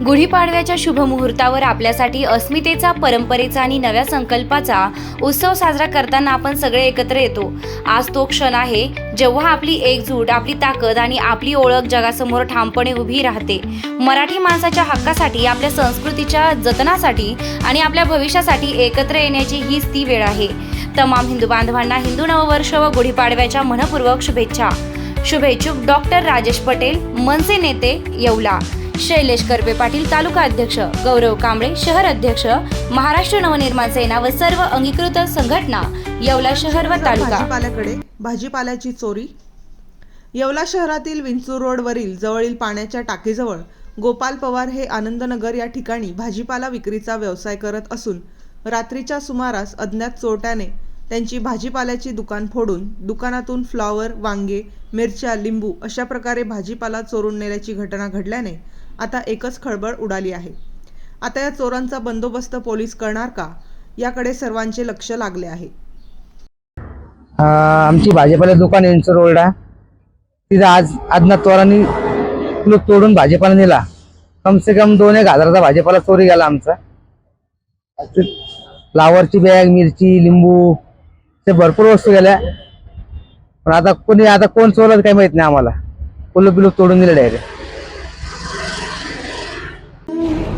गुढीपाडव्याच्या शुभ मुहूर्तावर आपल्यासाठी अस्मितेचा, परंपरेचा आणि नव्या संकल्पाचा उत्सव साजरा करताना आपण सगळे एकत्र येतो। आज तो क्षण आहे जेव्हा आपली एकजूट, आपली ताकद आणि आपली ओळख जगासमोर ठामपणे उभी राहते। मराठी माणसाच्या हक्कासाठी, आपल्या संस्कृतीच्या जतनासाठी आणि आपल्या भविष्यासाठी एकत्र येण्याची हीच ती वेळ आहे। तमाम हिंदू बांधवांना हिंदू नववर्ष व गुढीपाडव्याच्या मनपूर्वक शुभेच्छा। शुभेच्छुक डॉक्टर राजेश पटेल, मनसे नेते येवला, शैलेश करपे पाटील तालुका अध्यक्ष, गौरव कांबळे शहर अध्यक्ष, महाराष्ट्र नवनिर्माण सेना व सर्व अंगीकृत संघटना येवला शहर व तालुका। भाजीपाल्याकडे भाजीपाल्याची चोरी। येवला शहरातील विंचूर रोडवरील जवळील पाण्याच्या टाकीजवळ गोपाल पवार हे आनंदनगर या ठिकाणी भाजीपाला विक्रीचा व्यवसाय करत असून रात्रीच्या सुमारास अज्ञात चोरट्याने त्यांची भाजीपाल्याची दुकान फोडून दुकानातून फ्लॉवर, वांगे, मिरच्या, लिंबू अशा प्रकारे भाजीपाला चोरून नेल्याची घटना घडल्याने आता एकच खळबळ उडाली आहे। आता या चोरांचा बंदोबस्त पोलीस करणार का, याकडे सर्वांचे लक्ष लागले आहे। आमची भाजीपाला दुकान विंचूर रोडला, तिथे आज अज्ञात चोरांनी कुलूप तोडून भाजीपाला नेला। कम से कम 2-1 हजाराचा भाजीपाला चोरी गेला आमचा। फ्लावरची बॅग, मिरची, लिंबू ते भरपूर वस्तू गेल्या, पण आता कोण चोरलं काही माहित नाही आम्हाला। कुलूप तोडून दिले डायरेक्ट।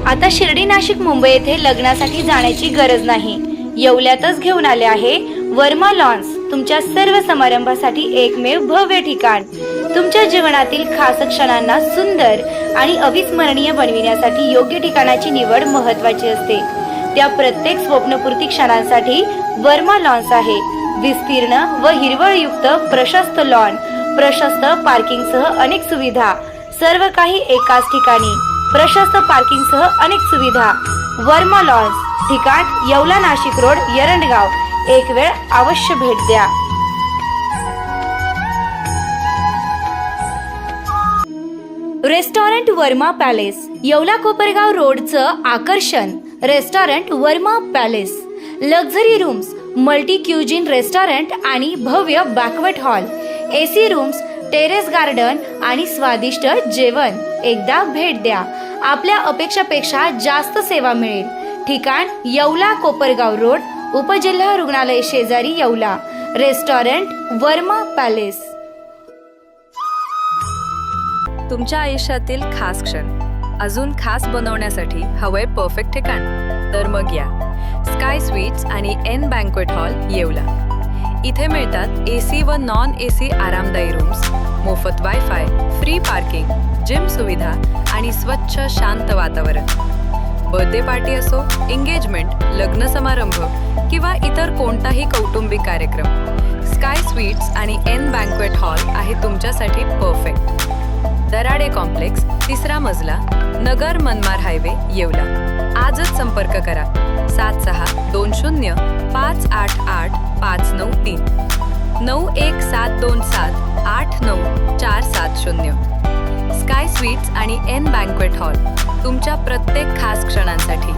आता शिर्डी, नाशिक, मुंबई येथे लग्नासाठी जाण्याची गरज नाही, येवल्यातच घेऊन आले आहे वर्मा लॉन्स, तुमच्या सर्व समारंभासाठी एकमेव भव्य ठिकाण। तुमच्या जीवनातील खास क्षणांना सुंदर आणि अविस्मरणीय बनविण्यासाठी योग्य ठिकाणाची निवड महत्त्वाची असते। त्या प्रत्येक स्वप्नपूर्ती क्षणांसाठी वर्मा लॉन्स आहे। विस्तीर्ण व हिरवळयुक्त प्रशस्त लॉन, प्रशस्त पार्किंगसह अनेक सुविधा, सर्व काही एकाच ठिकाणी, प्रशस्त पार्किंगसह अनेक सुविधा। वर्मा लॉन्स, ठिकाण येवला, नाशिक रोड, एरंडगाव। एक वेळ अवश्य भेट द्या। रेस्टॉरंट वर्मा पॅलेस, येवला कोपरगाव रोडचं आकर्षण। Restaurant Verma Palace, luxury rooms, multi cuisine restaurant आणि भव्य banquet hall, AC rooms, terrace garden आणि स्वादिष्ट जेवण। एकदा भेट द्या, आपल्या अपेक्षापेक्षा जास्त सेवा मिळेल। ठिकाण येवला कोपरगाव रोड, उपजिल्हा रुग्णालय शेजारी येवला। Restaurant Verma palace. तुमच्या आयुष्यातील खास क्षण अजून खास बनवण्यासाठी हवंय परफेक्ट ठिकाण, तर मग या स्काय स्वीट्स आणि एन बँक्वेट हॉल येवला। इथे मिळतात एसी व नॉन एसी आरामदायी रूम्स, मोफत वायफाय, फ्री पार्किंग, जिम सुविधा आणि स्वच्छ शांत वातावरण। बर्थडे पार्टी असो, एंगेजमेंट, लग्न समारंभ किंवा इतर कोणताही कौटुंबिक कार्यक्रम, स्काय स्वीट्स आणि एन बँक्वेट हॉल आहे तुमच्यासाठी परफेक्ट। दराडे कॉम्प्लेक्स, 3रा मजला, नगर मनमाड हायवे, येवला। आजच संपर्क करा 7620588593 9172789470। स्काय स्वीट्स आणि एन बँक्वेट हॉल, तुमच्या प्रत्येक खास क्षणांसाठी